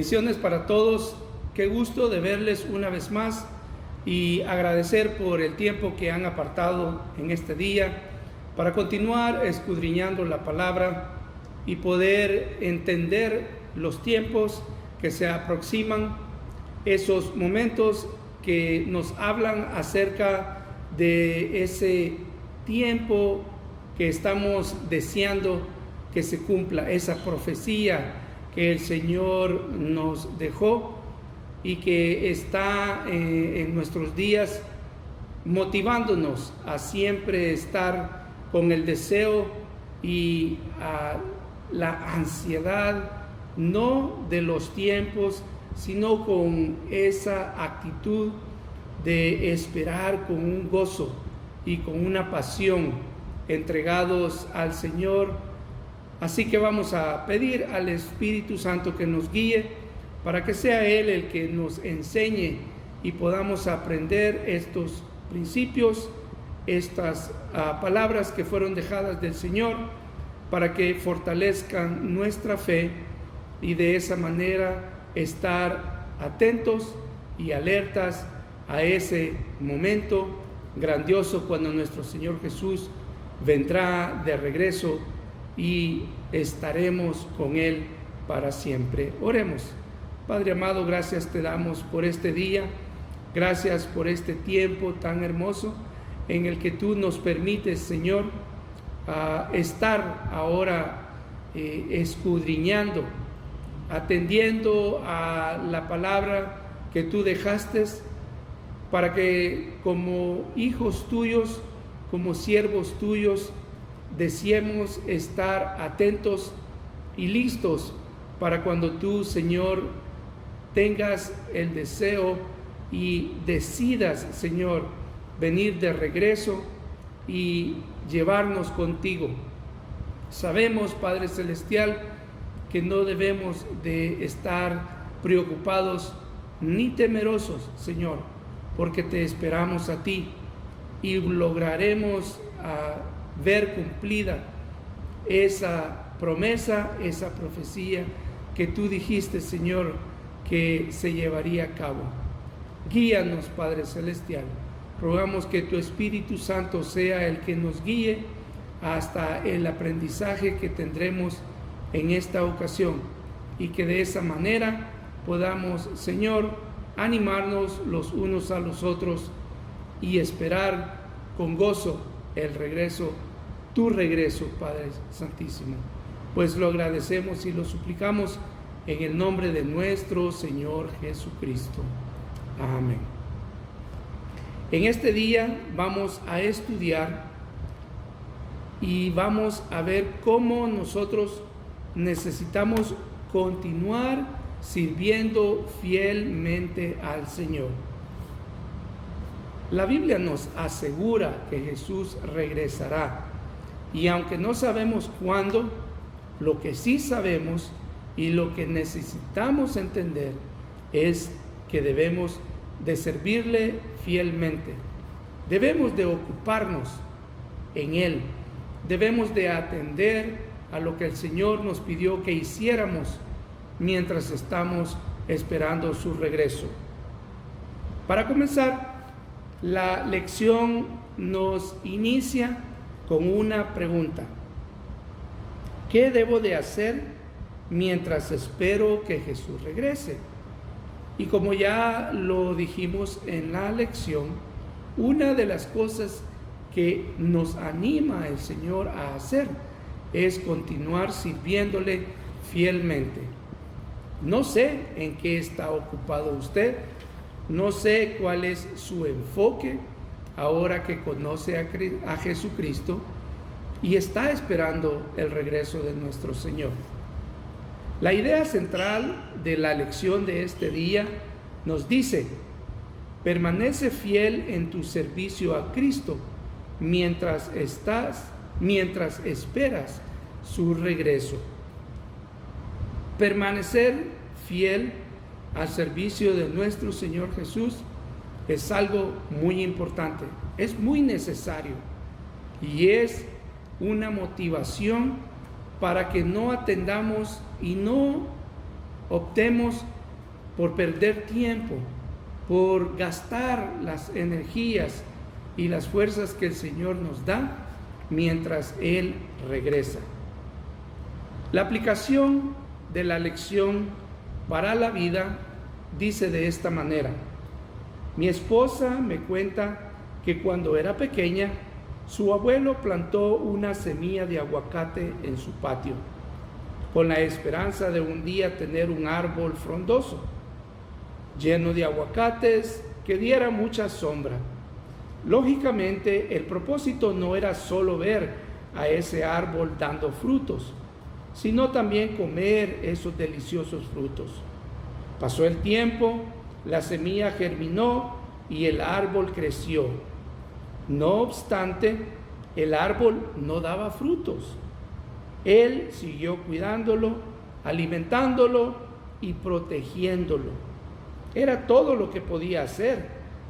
Bendiciones para todos. Qué gusto de verles una vez más y agradecer por el tiempo que han apartado en este día para continuar escudriñando la palabra y poder entender los tiempos que se aproximan, esos momentos que nos hablan acerca de ese tiempo que estamos deseando que se cumpla, esa profecía que el Señor nos dejó y que está en nuestros días motivándonos a siempre estar con el deseo y la ansiedad, no de los tiempos, sino con esa actitud de esperar con un gozo y con una pasión, entregados al Señor. Así que vamos a pedir al Espíritu Santo que nos guíe para que sea Él el que nos enseñe y podamos aprender estos principios, estas palabras que fueron dejadas del Señor, para que fortalezcan nuestra fe y de esa manera estar atentos y alertas a ese momento grandioso cuando nuestro Señor Jesús vendrá de regreso y estaremos con Él para siempre. Oremos. Padre amado, gracias te damos por este día, gracias por este tiempo tan hermoso en el que tú nos permites, Señor, estar ahora escudriñando, atendiendo a la palabra que tú dejaste, para que como hijos tuyos, como siervos tuyos, deseemos estar atentos y listos para cuando tú, Señor, tengas el deseo y decidas, Señor, venir de regreso y llevarnos contigo. Sabemos, Padre Celestial, que no debemos de estar preocupados ni temerosos, Señor, porque te esperamos a ti y lograremos ver cumplida esa promesa, esa profecía que tú dijiste, Señor, que se llevaría a cabo. Guíanos, Padre Celestial. Rogamos que tu Espíritu Santo sea el que nos guíe hasta el aprendizaje que tendremos en esta ocasión y que de esa manera podamos, Señor, animarnos los unos a los otros y esperar con gozo el regreso, tu regreso, Padre Santísimo. Pues lo agradecemos y lo suplicamos en el nombre de nuestro Señor Jesucristo. Amén. En este día vamos a estudiar y vamos a ver cómo nosotros necesitamos continuar sirviendo fielmente al Señor. La Biblia nos asegura que Jesús regresará y aunque no sabemos cuándo, lo que sí sabemos y lo que necesitamos entender es que debemos de servirle fielmente. Debemos de ocuparnos en Él. Debemos de atender a lo que el Señor nos pidió que hiciéramos mientras estamos esperando su regreso. Para comenzar, la lección nos inicia con una pregunta. ¿Qué debo de hacer mientras espero que Jesús regrese? Y como ya lo dijimos en la lección, una de las cosas que nos anima el Señor a hacer es continuar sirviéndole fielmente. No sé en qué está ocupado usted, no sé cuál es su enfoque ahora que conoce a Jesucristo y está esperando el regreso de nuestro Señor. La idea central de la lección de este día nos dice: permanece fiel en tu servicio a Cristo mientras esperas su regreso. Permanecer fiel al servicio de nuestro Señor Jesús es algo muy importante, es muy necesario y es una motivación para que no atendamos y no optemos por perder tiempo, por gastar las energías y las fuerzas que el Señor nos da mientras Él regresa. La aplicación de la lección para la vida dice de esta manera: mi esposa me cuenta que cuando era pequeña, su abuelo plantó una semilla de aguacate en su patio, con la esperanza de un día tener un árbol frondoso, lleno de aguacates, que diera mucha sombra. Lógicamente, el propósito no era solo ver a ese árbol dando frutos, sino también comer esos deliciosos frutos. Pasó el tiempo, la semilla germinó y el árbol creció. No obstante, el árbol no daba frutos. Él siguió cuidándolo, alimentándolo y protegiéndolo. Era todo lo que podía hacer,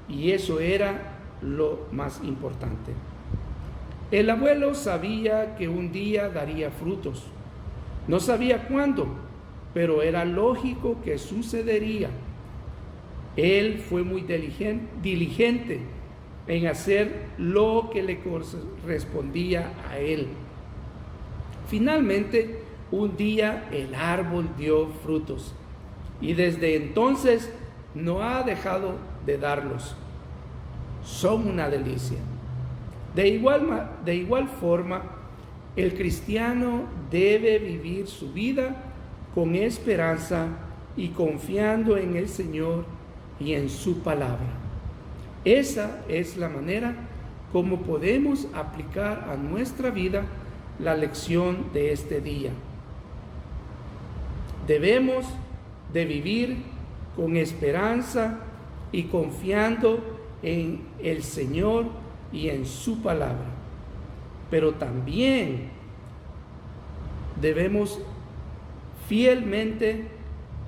y eso era lo más importante. El abuelo sabía que un día daría frutos. No sabía cuándo, pero era lógico que sucedería. Él fue muy diligente en hacer lo que le correspondía a él. Finalmente, un día el árbol dio frutos, y desde entonces no ha dejado de darlos. Son una delicia. De igual forma, el cristiano debe vivir su vida con esperanza y confiando en el Señor y en su palabra. Esa es la manera como podemos aplicar a nuestra vida la lección de este día. Debemos de vivir con esperanza y confiando en el Señor y en su palabra. Pero también debemos fielmente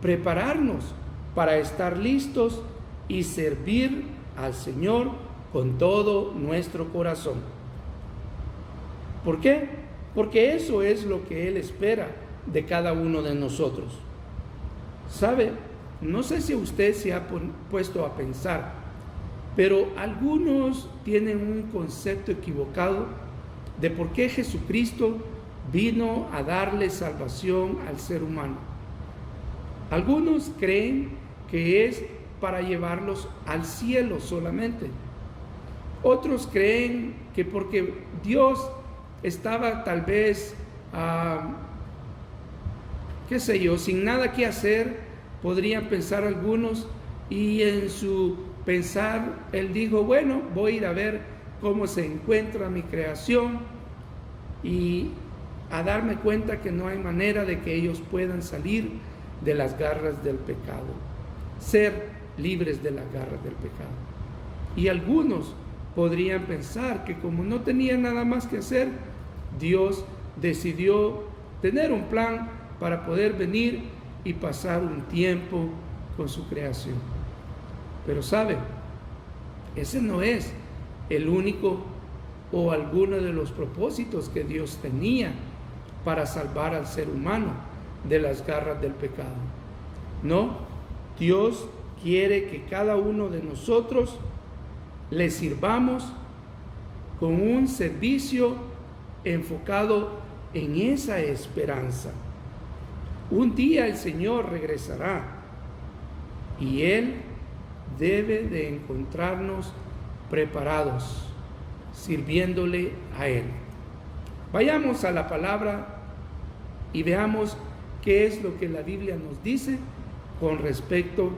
prepararnos para estar listos y servir al Señor con todo nuestro corazón. ¿Por qué? Porque eso es lo que Él espera de cada uno de nosotros. ¿Sabe? No sé si usted se ha puesto a pensar, pero algunos tienen un concepto equivocado de por qué Jesucristo vino a darle salvación al ser humano. Algunos creen que es para llevarlos al cielo solamente. Otros creen que porque Dios estaba tal vez, sin nada que hacer, podrían pensar algunos, y en su pensar Él dijo, bueno, voy a ir a ver cómo se encuentra mi creación y a darme cuenta que no hay manera de que ellos puedan salir de las garras del pecado, ser libres de las garras del pecado. Y algunos podrían pensar que como no tenían nada más que hacer, Dios decidió tener un plan para poder venir y pasar un tiempo con su creación. Pero sabe, ese no es el único o alguno de los propósitos que Dios tenía para salvar al ser humano de las garras del pecado. No, Dios quiere que cada uno de nosotros le sirvamos con un servicio enfocado en esa esperanza. Un día el Señor regresará y Él debe de encontrarnos preparados, sirviéndole a Él. Vayamos a la palabra y veamos qué es lo que la Biblia nos dice con respecto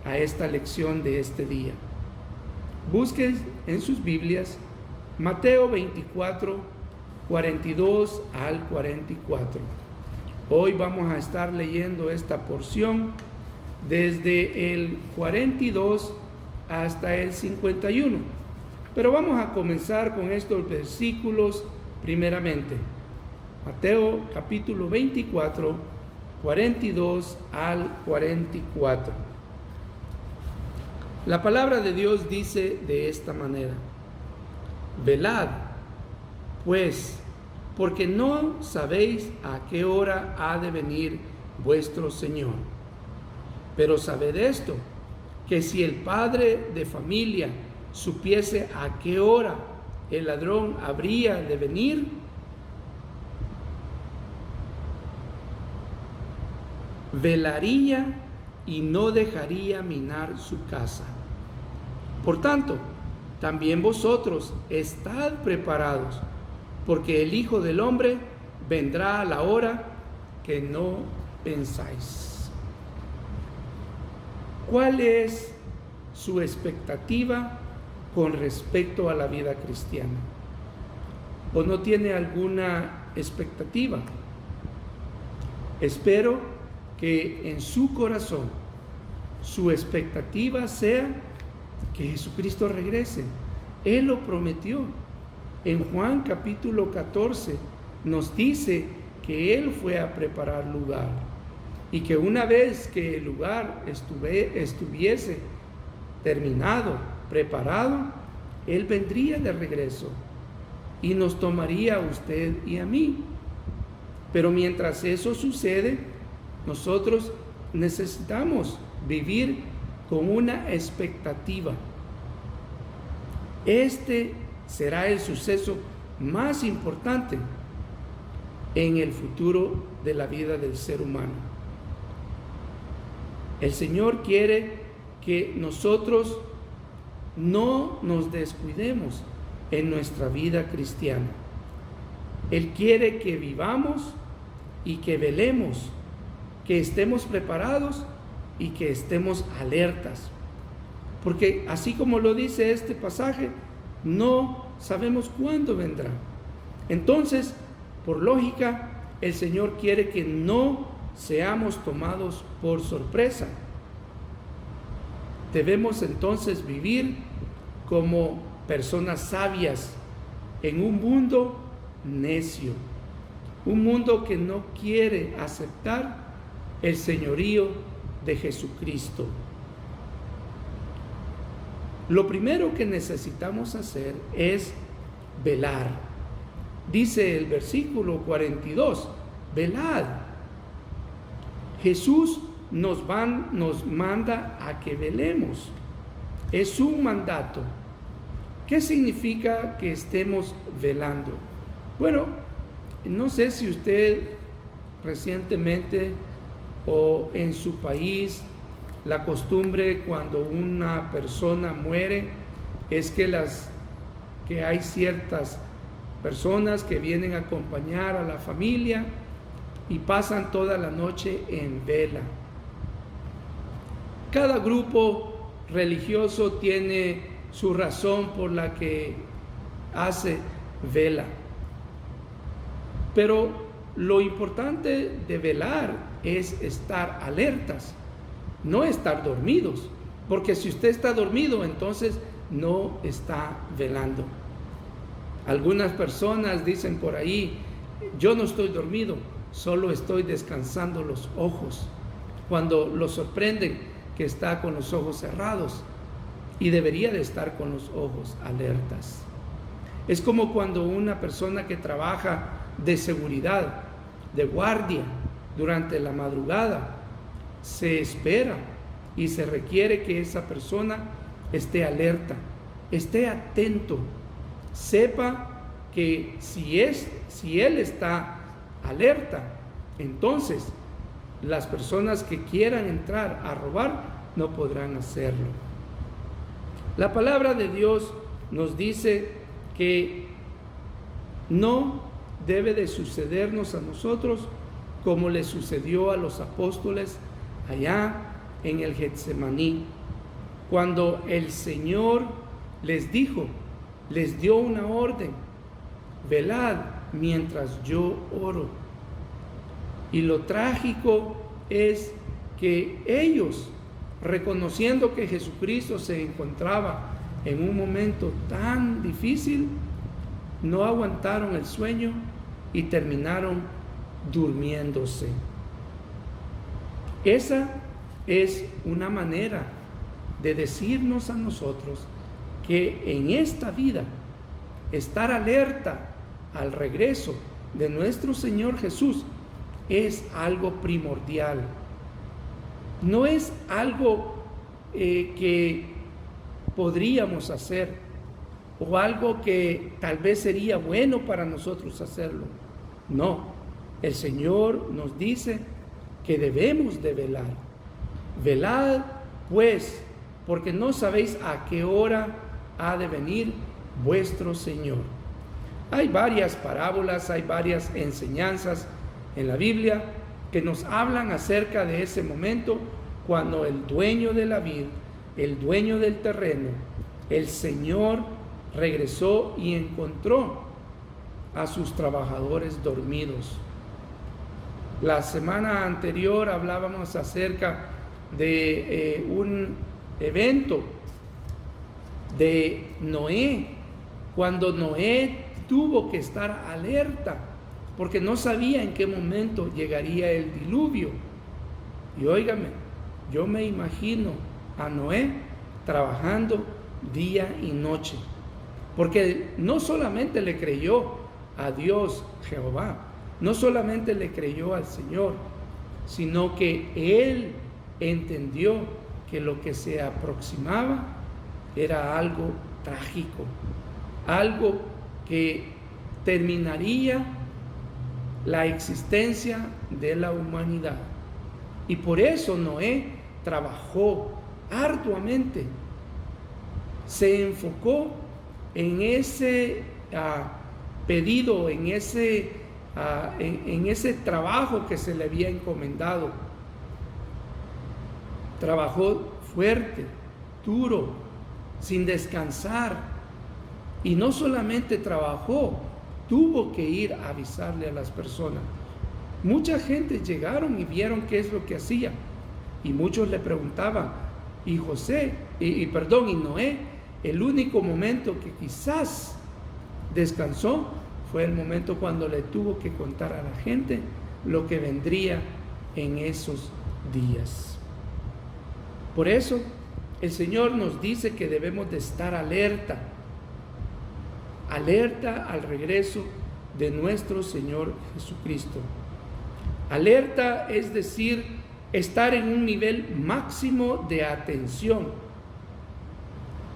a esta lección de este día. Busquen en sus Biblias Mateo 24, 42 al 44. Hoy vamos a estar leyendo esta porción desde el 42 hasta el 51. Pero vamos a comenzar con estos versículos primeramente. Mateo capítulo 24, 42 al 44. La palabra de Dios dice de esta manera: velad, pues, porque no sabéis a qué hora ha de venir vuestro Señor. Pero sabed esto, que si el padre de familia supiese a qué hora el ladrón habría de venir, velaría y no dejaría minar su casa. Por tanto, también vosotros estad preparados, porque el Hijo del Hombre vendrá a la hora que no pensáis. ¿Cuál es su expectativa con respecto a la vida cristiana? ¿O no tiene alguna expectativa? Espero que en su corazón su expectativa sea que Jesucristo regrese. Él lo prometió. En Juan capítulo 14 nos dice que Él fue a preparar lugar y que una vez que el lugar estuviese terminado, preparado, Él vendría de regreso y nos tomaría a usted y a mí. Pero mientras eso sucede, nosotros necesitamos vivir con una expectativa. Este será el suceso más importante en el futuro de la vida del ser humano. El Señor quiere que nosotros no nos descuidemos en nuestra vida cristiana. Él quiere que vivamos y que velemos, que estemos preparados y que estemos alertas. Porque así como lo dice este pasaje, no sabemos cuándo vendrá. Entonces, por lógica, el Señor quiere que no seamos tomados por sorpresa. Debemos entonces vivir como personas sabias en un mundo necio, un mundo que no quiere aceptar el señorío de Jesucristo. Lo primero que necesitamos hacer es velar. Dice el versículo 42, velad. Jesús nos manda a que velemos. Es un mandato. ¿Qué significa que estemos velando? Bueno, no sé si usted recientemente o en su país, la costumbre cuando una persona muere es que hay ciertas personas que vienen a acompañar a la familia y pasan toda la noche en vela. Cada grupo religioso tiene su razón por la que hace vela. Pero lo importante de velar es estar alertas, no estar dormidos, porque si usted está dormido, entonces no está velando. Algunas personas dicen por ahí, yo no estoy dormido, solo estoy descansando los ojos, cuando lo sorprenden que está con los ojos cerrados y debería de estar con los ojos alertas. Es como cuando una persona que trabaja de seguridad, de guardia durante la madrugada, se espera y se requiere que esa persona esté alerta, esté atento, sepa que si él está alerta, entonces las personas que quieran entrar a robar no podrán hacerlo. La palabra de Dios nos dice que no debe de sucedernos a nosotros como le sucedió a los apóstoles allá en el Getsemaní, cuando el Señor les dio una orden: velad mientras yo oro. Y lo trágico es que ellos, reconociendo que Jesucristo se encontraba en un momento tan difícil, no aguantaron el sueño y terminaron durmiéndose. Esa es una manera de decirnos a nosotros que en esta vida estar alerta al regreso de nuestro Señor Jesús es algo primordial. no es algo que podríamos hacer o algo que tal vez sería bueno para nosotros hacerlo. No, el Señor nos dice que debemos de velar. Velad pues, porque no sabéis a qué hora ha de venir vuestro Señor. Hay varias parábolas, hay varias enseñanzas en la Biblia que nos hablan acerca de ese momento cuando el dueño de la vid, el dueño del terreno, el Señor regresó y encontró a sus trabajadores dormidos. La semana anterior hablábamos acerca de un evento de Noé, cuando Noé tuvo que estar alerta porque no sabía en qué momento llegaría el diluvio. Y óigame, yo me imagino a Noé trabajando día y noche, porque no solamente le creyó a Dios Jehová, no solamente le creyó al Señor, sino que él entendió que lo que se aproximaba era algo trágico, algo que terminaría la existencia de la humanidad. Y por eso Noé trabajó arduamente, se enfocó en ese pedido, en ese trabajo que se le había encomendado. Trabajó fuerte, duro, sin descansar. Y no solamente trabajó, tuvo que ir a avisarle a las personas. Mucha gente llegaron y vieron qué es lo que hacía. Y muchos le preguntaban, y Noé, el único momento que quizás descansó fue el momento cuando le tuvo que contar a la gente lo que vendría en esos días. Por eso el Señor nos dice que debemos de estar alerta al regreso de nuestro Señor Jesucristo. Alerta es decir, estar en un nivel máximo de atención.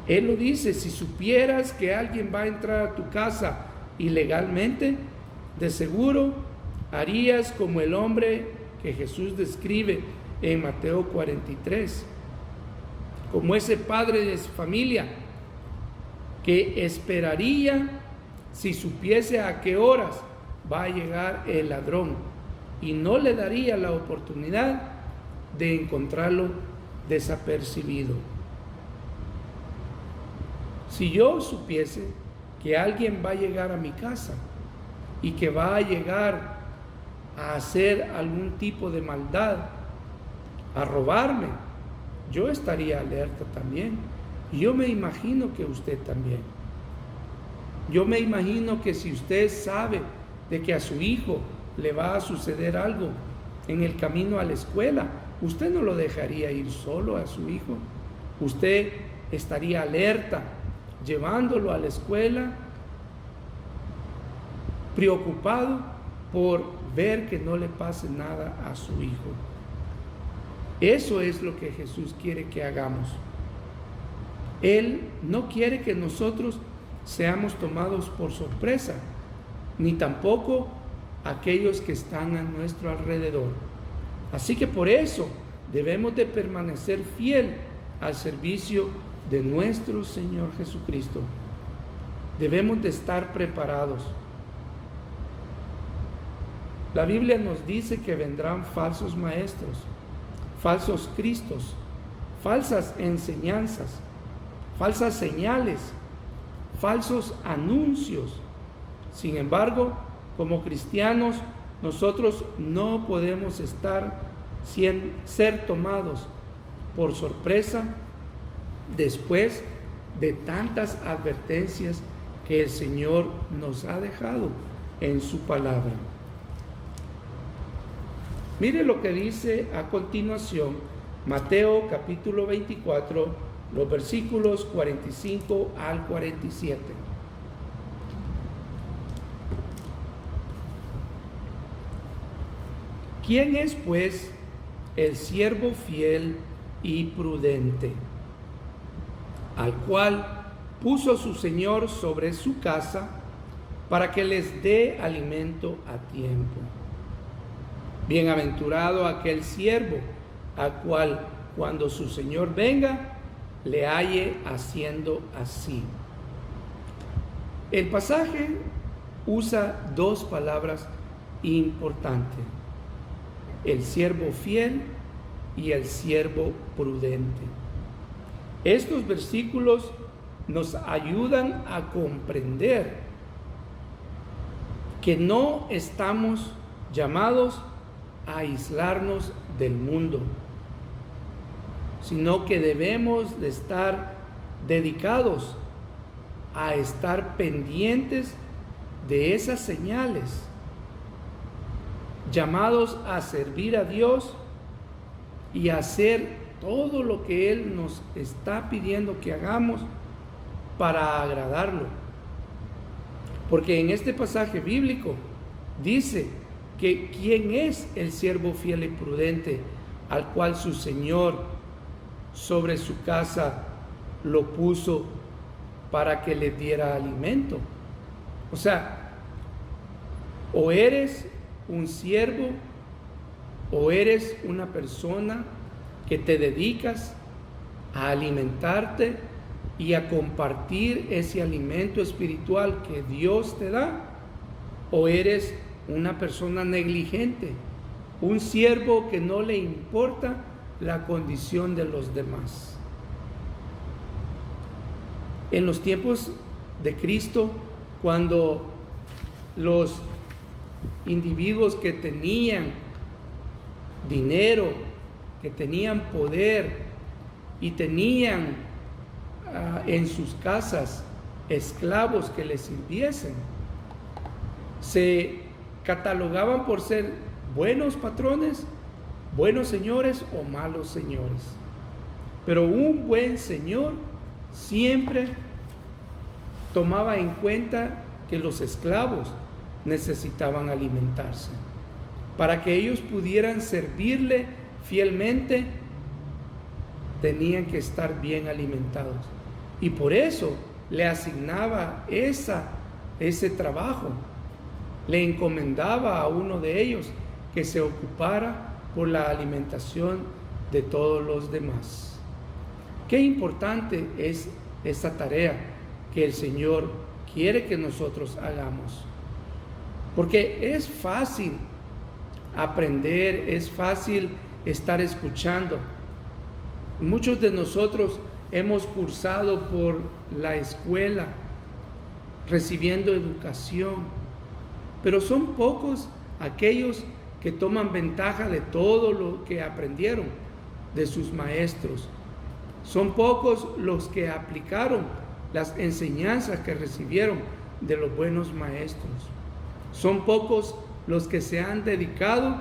Él lo dice: si supieras que alguien va a entrar a tu casa ilegalmente, de seguro harías como el hombre que Jesús describe en Mateo 43, como ese padre de su familia que esperaría si supiese a qué horas va a llegar el ladrón y no le daría la oportunidad de encontrarlo desapercibido. Si yo supiese que alguien va a llegar a mi casa y que va a llegar a hacer algún tipo de maldad, a robarme, yo estaría alerta también. Y yo me imagino que usted también. Yo me imagino que si usted sabe de que a su hijo le va a suceder algo en el camino a la escuela, usted no lo dejaría ir solo a su hijo. Usted estaría alerta, llevándolo a la escuela, preocupado por ver que no le pase nada a su hijo. Eso es lo que Jesús quiere que hagamos. Él no quiere que nosotros seamos tomados por sorpresa, ni tampoco aquellos que están a nuestro alrededor. Así que por eso debemos de permanecer fiel al servicio de nuestro Señor Jesucristo. Debemos de estar preparados. La Biblia nos dice que vendrán falsos maestros, falsos cristos, falsas enseñanzas, falsas señales, falsos anuncios. Sin embargo, como cristianos, nosotros no podemos ser tomados por sorpresa después de tantas advertencias que el Señor nos ha dejado en su palabra. Mire lo que dice a continuación Mateo capítulo 24, los versículos 45 al 47. ¿Quién es, pues, el siervo fiel y prudente, al cual puso su Señor sobre su casa para que les dé alimento a tiempo. Bienaventurado aquel siervo, al cual cuando su Señor venga, le halle haciendo así. El pasaje usa dos palabras importantes: el siervo fiel y el siervo prudente. Estos versículos nos ayudan a comprender que no estamos llamados a aislarnos del mundo, sino que debemos de estar dedicados a estar pendientes de esas señales, llamados a servir a Dios y a hacer todo lo que Él nos está pidiendo que hagamos para agradarlo. Porque en este pasaje bíblico dice que quién es el siervo fiel y prudente al cual su Señor sobre su casa lo puso para que le diera alimento. O sea, o eres un siervo o eres una persona que te dedicas a alimentarte y a compartir ese alimento espiritual que Dios te da, o eres una persona negligente, un siervo que no le importa la condición de los demás. En los tiempos de Cristo, cuando los individuos que tenían dinero, que tenían poder y tenían en sus casas esclavos que les sirviesen, se catalogaban por ser buenos patrones, buenos señores o malos señores. Pero un buen señor siempre tomaba en cuenta que los esclavos necesitaban alimentarse. Para que ellos pudieran servirle fielmente, tenían que estar bien alimentados. Y por eso le asignaba ese trabajo. Le encomendaba a uno de ellos que se ocupara por la alimentación de todos los demás. Qué importante es esta tarea que el Señor quiere que nosotros hagamos. Porque es fácil aprender, es fácil estar escuchando. Muchos de nosotros hemos cursado por la escuela, recibiendo educación, pero son pocos aquellos que toman ventaja de todo lo que aprendieron de sus maestros. Son pocos los que aplicaron las enseñanzas que recibieron de los buenos maestros. Son pocos los que se han dedicado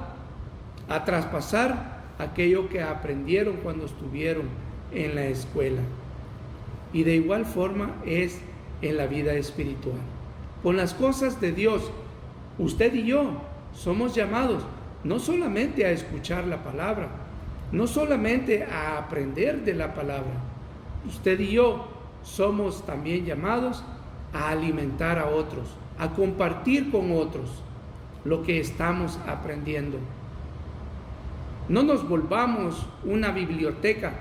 a traspasar aquello que aprendieron cuando estuvieron en la escuela. Y de igual forma es en la vida espiritual. Con las cosas de Dios, usted y yo somos llamados no solamente a escuchar la palabra, no solamente a aprender de la palabra. Usted y yo somos también llamados a alimentar a otros, a compartir con otros lo que estamos aprendiendo. No nos volvamos una biblioteca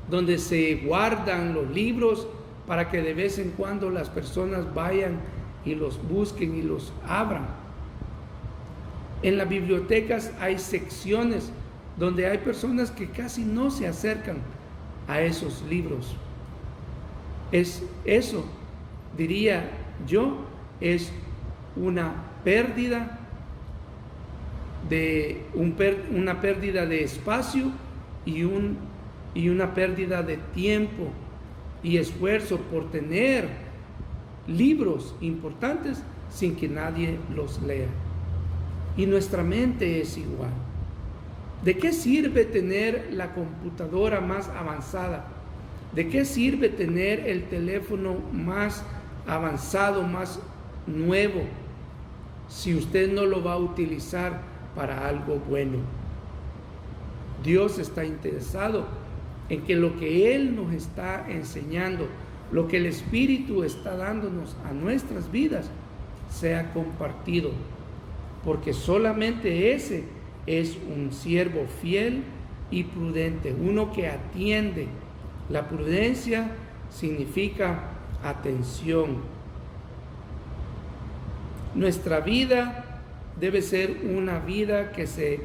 donde se guardan los libros para que de vez en cuando las personas vayan y los busquen y los abran. En las bibliotecas hay secciones donde hay personas que casi no se acercan a esos libros. Eso, diría yo, es una pérdida una pérdida de espacio y una pérdida de tiempo y esfuerzo por tener libros importantes sin que nadie los lea. Y nuestra mente es igual. ¿De qué sirve tener la computadora más avanzada? ¿De qué sirve tener el teléfono más avanzado, más nuevo, si usted no lo va a utilizar para algo bueno? Dios está interesado en que lo que Él nos está enseñando, lo que el Espíritu está dándonos a nuestras vidas, sea compartido, porque solamente ese es un siervo fiel y prudente, uno que atiende. La prudencia significa atención. Nuestra vida debe ser una vida que se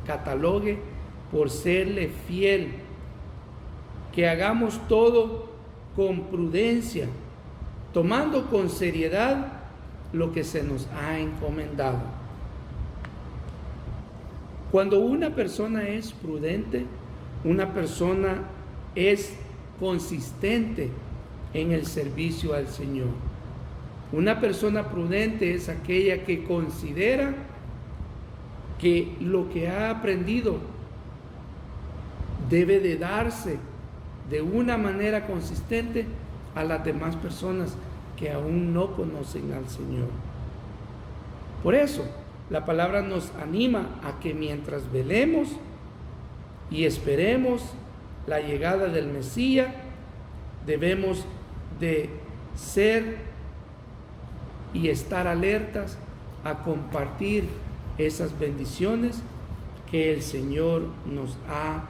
catalogue por serle fiel, que hagamos todo con prudencia, tomando con seriedad lo que se nos ha encomendado. Cuando una persona es prudente, una persona es consistente en el servicio al Señor. Una persona prudente es aquella que considera que lo que ha aprendido debe de darse de una manera consistente a las demás personas que aún no conocen al Señor. Por eso, la palabra nos anima a que mientras velemos y esperemos la llegada del Mesías, debemos de ser y estar alertas a compartir esas bendiciones que el Señor nos ha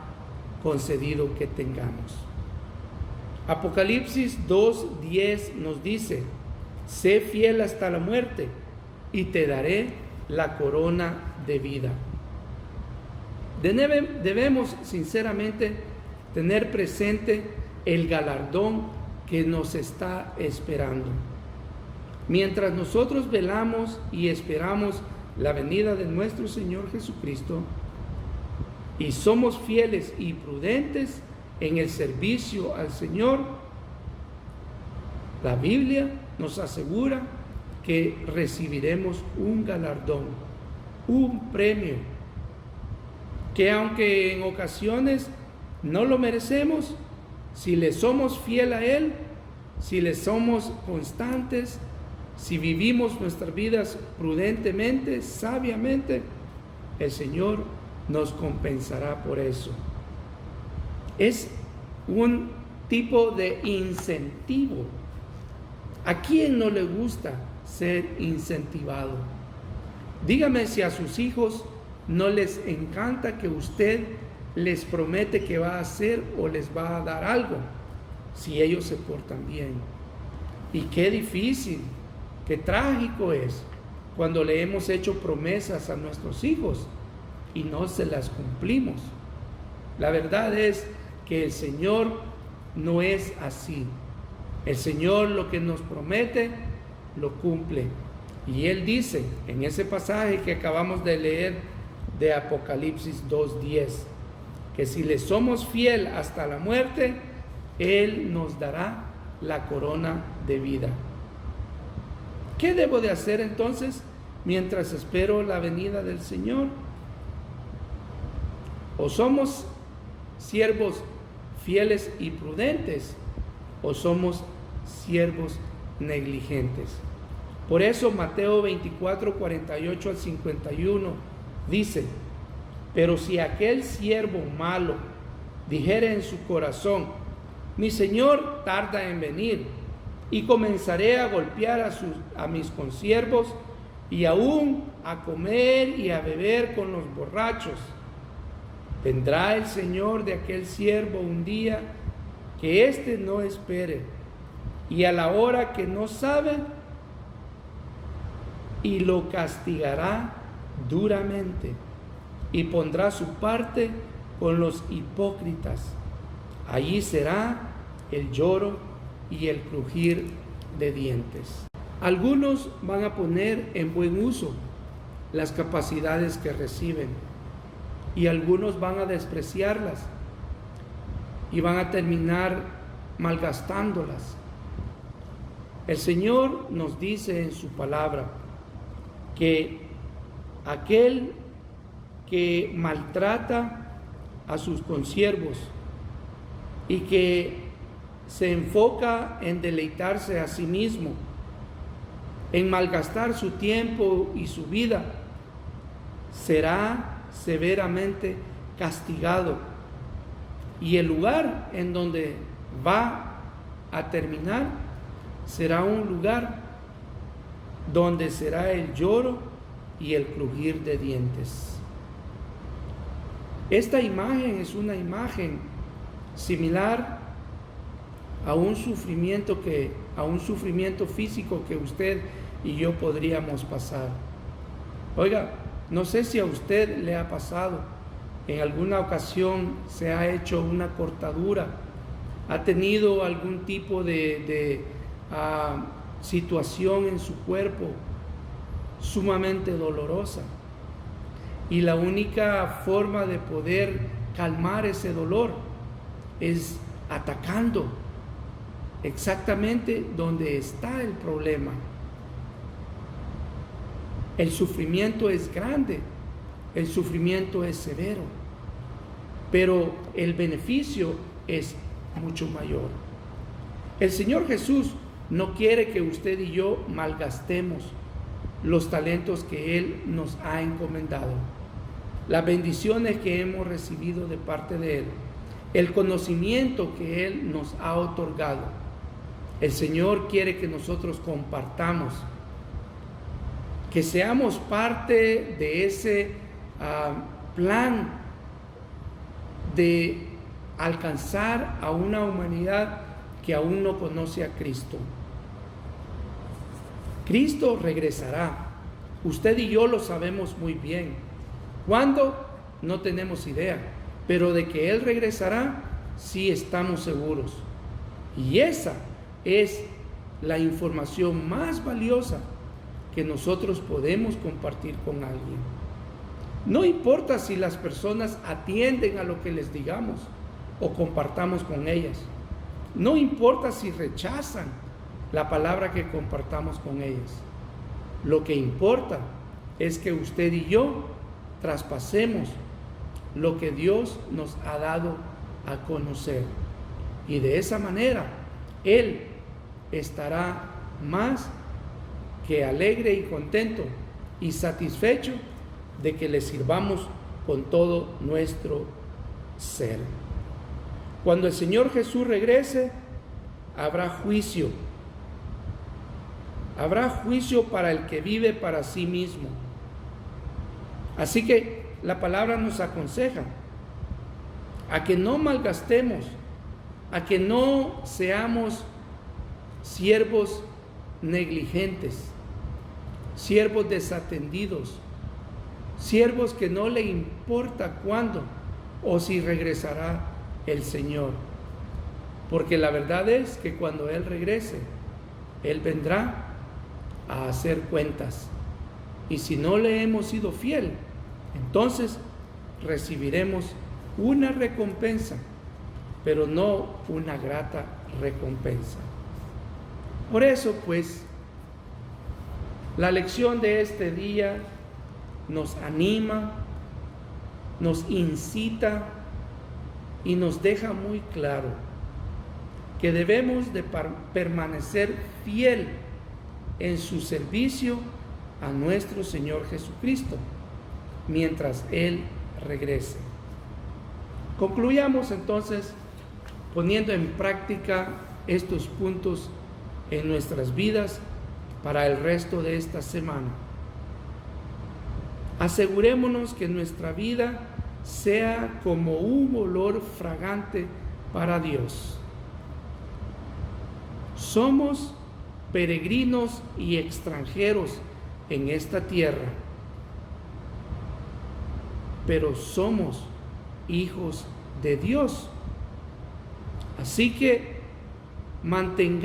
concedido que tengamos. Apocalipsis 2:10 nos dice: sé fiel hasta la muerte y te daré la corona de vida. Debemos sinceramente tener presente el galardón que nos está esperando. Mientras nosotros velamos y esperamos la venida de nuestro Señor Jesucristo y somos fieles y prudentes en el servicio al Señor, la Biblia nos asegura que recibiremos un galardón, un premio, que aunque en ocasiones no lo merecemos, si le somos fiel a Él, si le somos constantes, si vivimos nuestras vidas prudentemente, sabiamente, el Señor nos compensará por eso. Es un tipo de incentivo. ¿A quién no le gusta ser incentivado? Dígame si a sus hijos no les encanta que usted les promete que va a hacer o les va a dar algo, si ellos se portan bien. Y qué difícil, qué trágico es cuando le hemos hecho promesas a nuestros hijos y no se las cumplimos. La verdad es que el Señor no es así. El Señor lo que nos promete, lo cumple. Y Él dice en ese pasaje que acabamos de leer de Apocalipsis 2:10, que si le somos fiel hasta la muerte, Él nos dará la corona de vida. ¿Qué debo de hacer entonces mientras espero la venida del Señor? O somos siervos fieles y prudentes, o somos siervos negligentes. Por eso Mateo 24, 48 al 51 dice: pero si aquel siervo malo dijere en su corazón: mi Señor tarda en venir, y comenzaré a golpear a mis consiervos, y aún a comer y a beber con los borrachos, vendrá el Señor de aquel siervo un día que éste no espere, y a la hora que no sabe, y lo castigará duramente, y pondrá su parte con los hipócritas. Allí será el lloro y el crujir de dientes. Algunos van a poner en buen uso las capacidades que reciben, y algunos van a despreciarlas y van a terminar malgastándolas. El Señor nos dice en su palabra que aquel que maltrata a sus consiervos y que se enfoca en deleitarse a sí mismo, en malgastar su tiempo y su vida, será severamente castigado. Y el lugar en donde va a terminar será un lugar donde será el lloro y el crujir de dientes. Esta imagen es una imagen similar a un sufrimiento físico que usted y yo podríamos pasar. Oiga, no sé si a usted le ha pasado, en alguna ocasión se ha hecho una cortadura, ha tenido algún tipo de situación en su cuerpo sumamente dolorosa, y la única forma de poder calmar ese dolor es atacando exactamente donde está el problema. El sufrimiento es grande, el sufrimiento es severo, pero el beneficio es mucho mayor. El Señor Jesús no quiere que usted y yo malgastemos los talentos que Él nos ha encomendado, las bendiciones que hemos recibido de parte de Él, el conocimiento que Él nos ha otorgado. El Señor quiere que nosotros compartamos, que seamos parte de ese plan de alcanzar a una humanidad que aún no conoce a Cristo. Cristo regresará. Usted y yo lo sabemos muy bien. ¿Cuándo? No tenemos idea, pero de que Él regresará, sí estamos seguros. Y esa es la información más valiosa que nosotros podemos compartir con alguien. No importa si las personas atienden a lo que les digamos o compartamos con ellas. No importa si rechazan la palabra que compartamos con ellas. Lo que importa es que usted y yo traspasemos lo que Dios nos ha dado a conocer. Y de esa manera, Él estará más que alegre y contento y satisfecho de que le sirvamos con todo nuestro ser. Cuando el Señor Jesús regrese, habrá juicio. Habrá juicio para el que vive para sí mismo. Así que la palabra nos aconseja a que no malgastemos, a que no seamos siervos negligentes, siervos desatendidos, siervos que no le importa cuándo o si regresará el Señor. Porque la verdad es que cuando Él regrese, Él vendrá a hacer cuentas. Y si no le hemos sido fiel, entonces recibiremos una recompensa, pero no una grata recompensa. Por eso, pues, la lección de este día nos anima, nos incita y nos deja muy claro que debemos de permanecer fiel en su servicio a nuestro Señor Jesucristo mientras Él regrese. Concluyamos entonces poniendo en práctica estos puntos en nuestras vidas para el resto de esta semana. Asegurémonos que nuestra vida sea como un olor fragante para Dios. Somos peregrinos y extranjeros en esta tierra, pero somos hijos de Dios. Así que mantén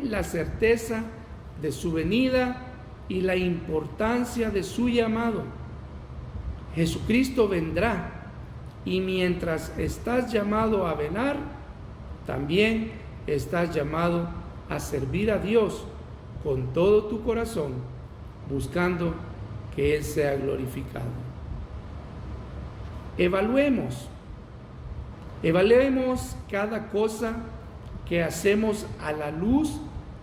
la certeza de su venida y la importancia de su llamado. Jesucristo vendrá, y mientras estás llamado a velar, también estás llamado a servir a Dios con todo tu corazón, buscando que Él sea glorificado. Evaluemos cada cosa que hacemos a la luz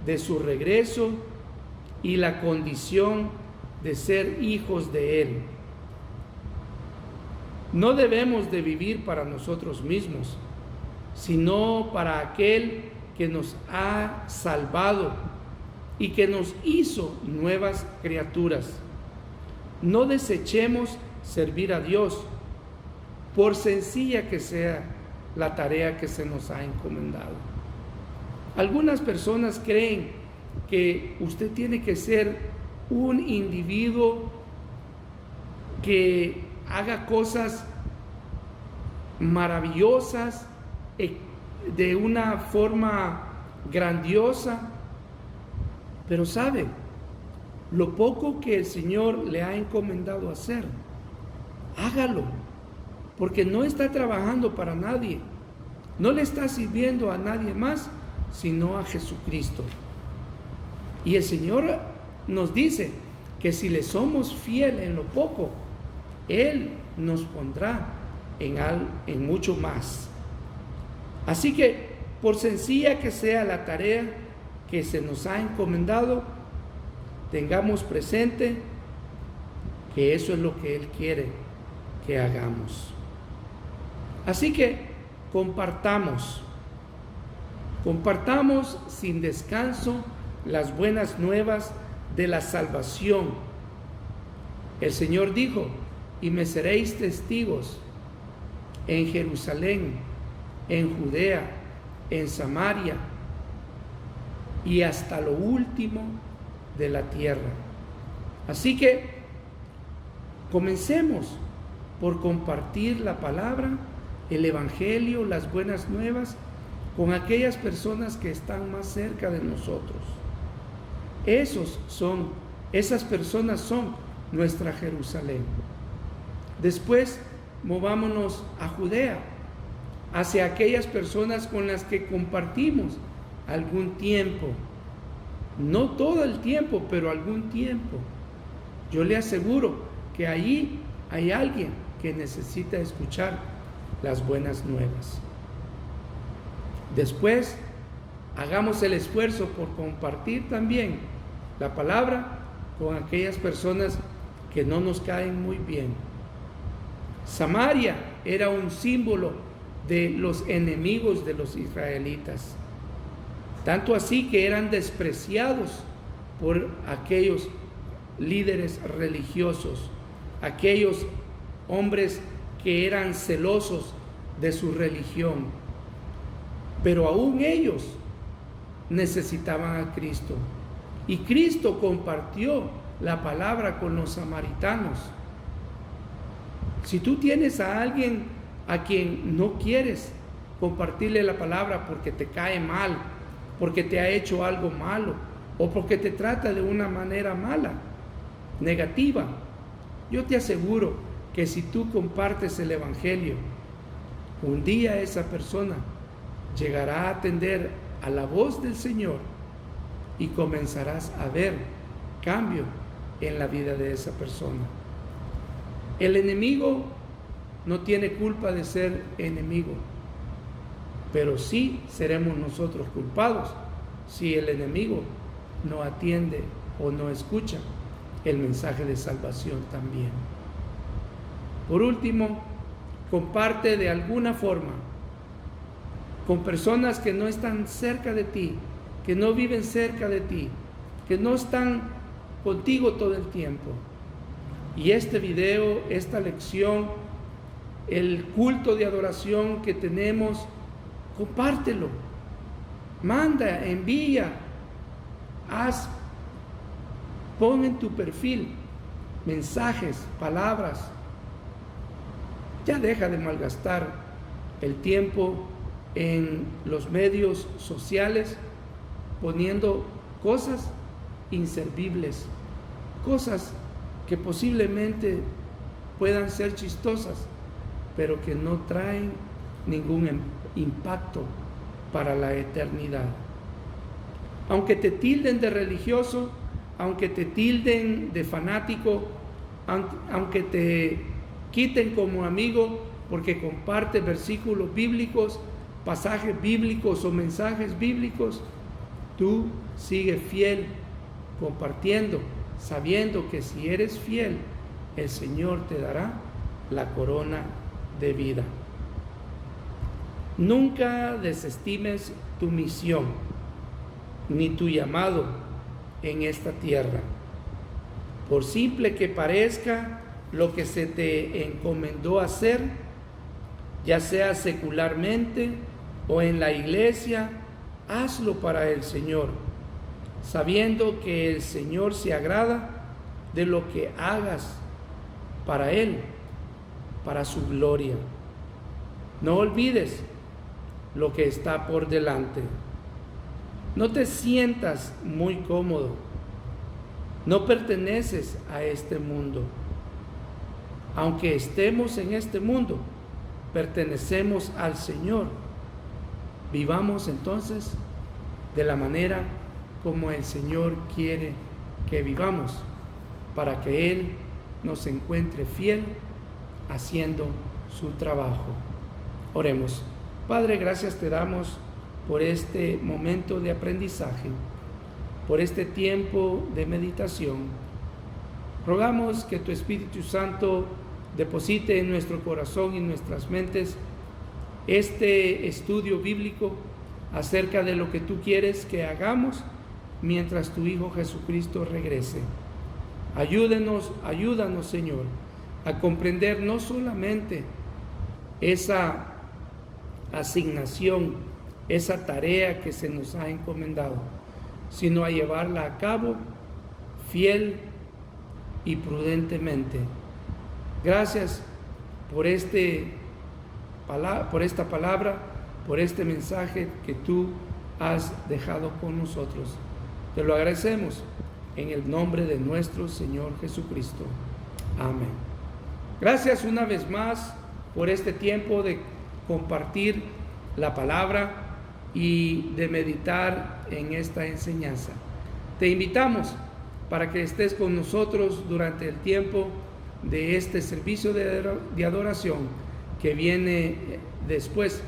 de su regreso y la condición de ser hijos de Él. No debemos de vivir para nosotros mismos, sino para aquel que nos ha salvado y que nos hizo nuevas criaturas. No desechemos servir a Dios, por sencilla que sea la tarea que se nos ha encomendado. Algunas personas creen que usted tiene que ser un individuo que haga cosas maravillosas de una forma grandiosa, pero sabe, lo poco que el Señor le ha encomendado hacer, hágalo, porque no está trabajando para nadie, no le está sirviendo a nadie más, sino a Jesucristo. Y el Señor nos dice que si le somos fieles en lo poco, Él nos pondrá en mucho más. Así que, por sencilla que sea la tarea que se nos ha encomendado, tengamos presente que eso es lo que Él quiere que hagamos. Así que compartamos sin descanso las buenas nuevas de la salvación. El Señor dijo: y me seréis testigos en Jerusalén, en Judea, en Samaria y hasta lo último de la tierra. Así que comencemos por compartir la palabra, el evangelio, las buenas nuevas con aquellas personas que están más cerca de nosotros. Esas personas son nuestra Jerusalén. Después movámonos a Judea, hacia aquellas personas con las que compartimos algún tiempo. No todo el tiempo, pero algún tiempo. Yo le aseguro que allí hay alguien que necesita escuchar las buenas nuevas. Después, hagamos el esfuerzo por compartir también la palabra con aquellas personas que no nos caen muy bien. Samaria era un símbolo de los enemigos de los israelitas, tanto así que eran despreciados por aquellos líderes religiosos, aquellos hombres que eran celosos de su religión, pero aún ellos necesitaban a Cristo, y Cristo compartió la palabra con los samaritanos. Si tú tienes a alguien a quien no quieres compartirle la palabra porque te cae mal, porque te ha hecho algo malo, o porque te trata de una manera mala, negativa, yo te aseguro que si tú compartes el evangelio, un día esa persona llegará a atender a la voz del Señor y comenzarás a ver cambio en la vida de esa persona. El enemigo no tiene culpa de ser enemigo, pero sí seremos nosotros culpados si el enemigo no atiende o no escucha el mensaje de salvación también. Por último, comparte de alguna forma con personas que no están cerca de ti, que no viven cerca de ti, que no están contigo todo el tiempo. Y este video, esta lección, el culto de adoración que tenemos, compártelo, manda, envía, pon en tu perfil mensajes, palabras. Ya deja de malgastar el tiempo en los medios sociales poniendo cosas inservibles, cosas que posiblemente puedan ser chistosas, pero que no traen ningún impacto para la eternidad. Aunque te tilden de religioso, aunque te tilden de fanático, aunque te quiten como amigo porque comparte versículos bíblicos, pasajes bíblicos o mensajes bíblicos, tú sigue fiel compartiendo, sabiendo que si eres fiel, el Señor te dará la corona de vida. Nunca desestimes tu misión ni tu llamado en esta tierra. Por simple que parezca lo que se te encomendó hacer, ya sea secularmente o en la iglesia, hazlo para el Señor, sabiendo que el Señor se agrada de lo que hagas para Él, para su gloria. No olvides lo que está por delante. No te sientas muy cómodo. No perteneces a este mundo. Aunque estemos en este mundo, pertenecemos al Señor. Vivamos entonces de la manera como el Señor quiere que vivamos, para que Él nos encuentre fiel haciendo su trabajo. Oremos. Padre, gracias te damos por este momento de aprendizaje, por este tiempo de meditación. Rogamos que tu Espíritu Santo deposite en nuestro corazón y en nuestras mentes este estudio bíblico acerca de lo que tú quieres que hagamos mientras tu Hijo Jesucristo regrese. Ayúdanos, Señor, a comprender no solamente esa asignación, esa tarea que se nos ha encomendado, sino a llevarla a cabo fiel y prudentemente. Gracias por esta palabra, por este mensaje que tú has dejado con nosotros. Te lo agradecemos en el nombre de nuestro Señor Jesucristo. Amén. Gracias una vez más por este tiempo de compartir la palabra y de meditar en esta enseñanza. Te invitamos para que estés con nosotros durante el tiempo de este servicio de adoración que viene después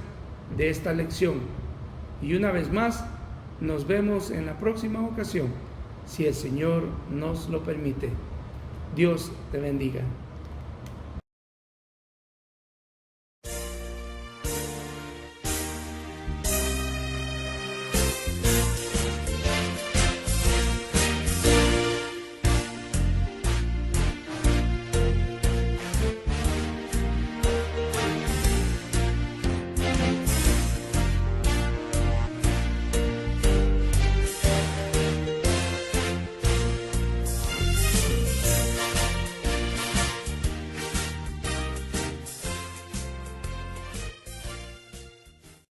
de esta lección. Y una vez más, nos vemos en la próxima ocasión, si el Señor nos lo permite. Dios te bendiga.